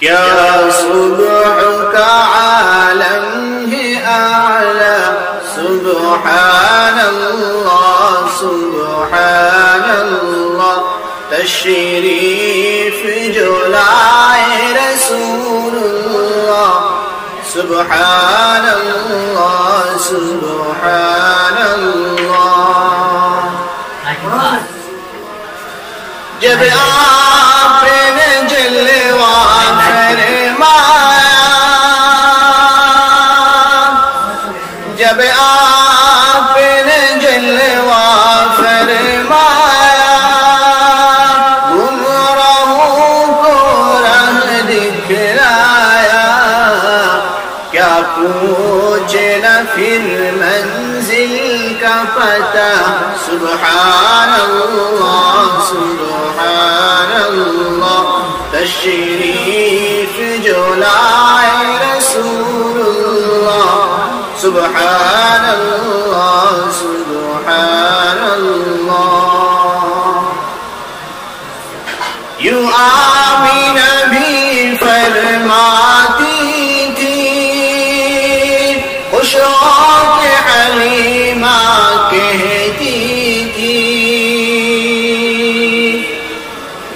کیا صبح کا عالم ہے اعلی، سبحان اللہ سبحان اللہ، تشریف جو لائے رسول اللہ، سبحان اللہ سبحان اللہ۔ جب آپ نے جلوہ فرمایا، جب آپ نے جلوہ فرمایا، گمراہوں کو راہ دکھلایا، کیا پوچھنا پھر منزل کا پتہ، سبحان اللہ سبحان اللہ، تشریف جو لائے رسول اللہ، سبحان اللہ سبحان اللہ۔ یوں آمینہ بھی فرماتی تھی، خوشوں کے حلیمہ کہتی تھی،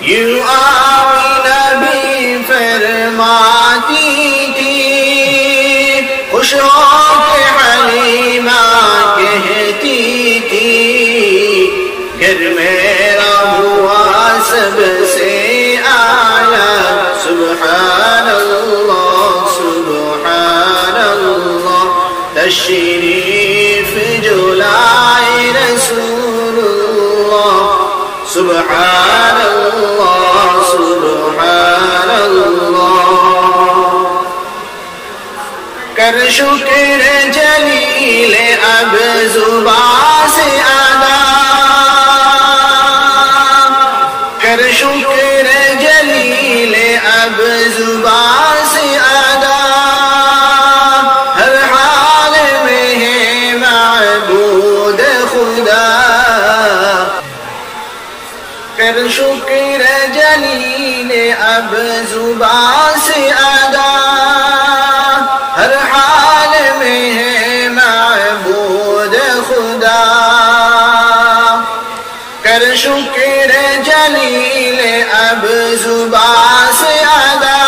یوں آمینہ بھی فرماتی تھی، خوشوں کے حلیمہ کہتی تھی، گھر میرا ہوا سب سے اعلیٰ، سبحان اللہ سبحان اللہ، تشریف جو لائے رسول اللہ، سبحان اللہ سبحان اللہ۔ کر شکر جلیل اب زبان سے ادا، کر شکر جلیل اب زبان سے ادا، ہر حال میں ہے معبود خدا، کر شکر جلیل اب زبان سے ادا، ہر حال میں ہے معبود خدا، کر شکر جلیل اب زبان سے ادا،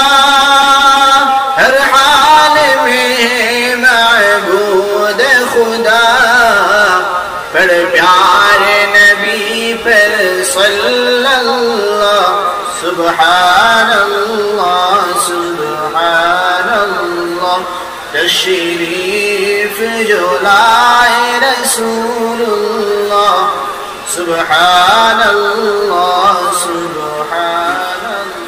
ہر حال میں ہے معبود خدا، پڑھ پیارے نبی پر صلی اللہ، سبحان اللہ سبحان اللہ، تشریف جو لائے رسول اللہ، سبحان اللہ سبحان اللہ۔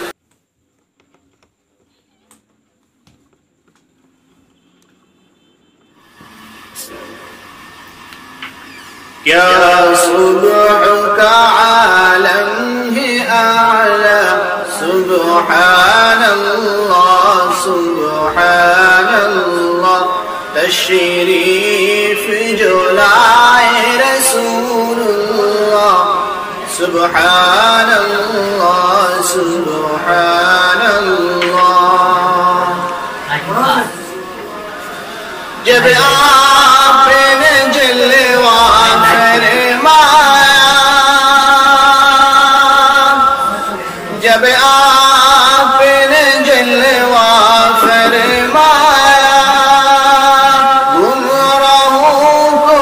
کیا صبح کا عالم ہے اعلی، سبحان اللہ سبحان اللہ، تشریف جو لائے رسول اللہ، سبحان اللہ سبحان اللہ۔ جب آپ نے جلوہ فرمایا، جب آپ نے جلوہ فرمایا، گمراہوں کو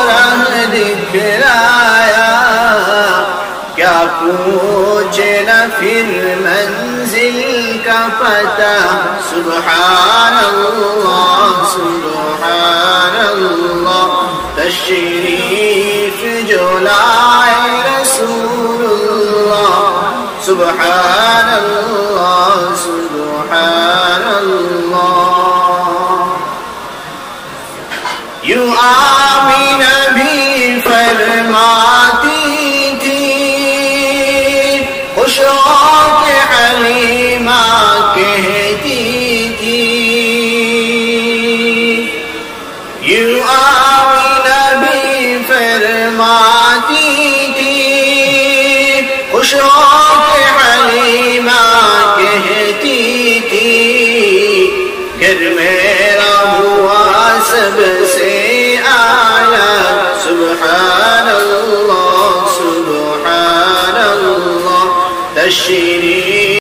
راہ دکھلایا، کیا پوچھنا پھر منزل کا پتہ، سبحان اللہ سبحان اللہ، تشریف جو لائے رسول اللہ، سبحان اللہ سبحان اللہ۔ یوں آمینہ بھی فرماتی تھی، خوشوں کے حلیمہ کہتی تھی، یوں آمینہ بھی فرماتی تھی، خوشوں کے حلیمہ کہتی تھی، پھر میرا ہوا سب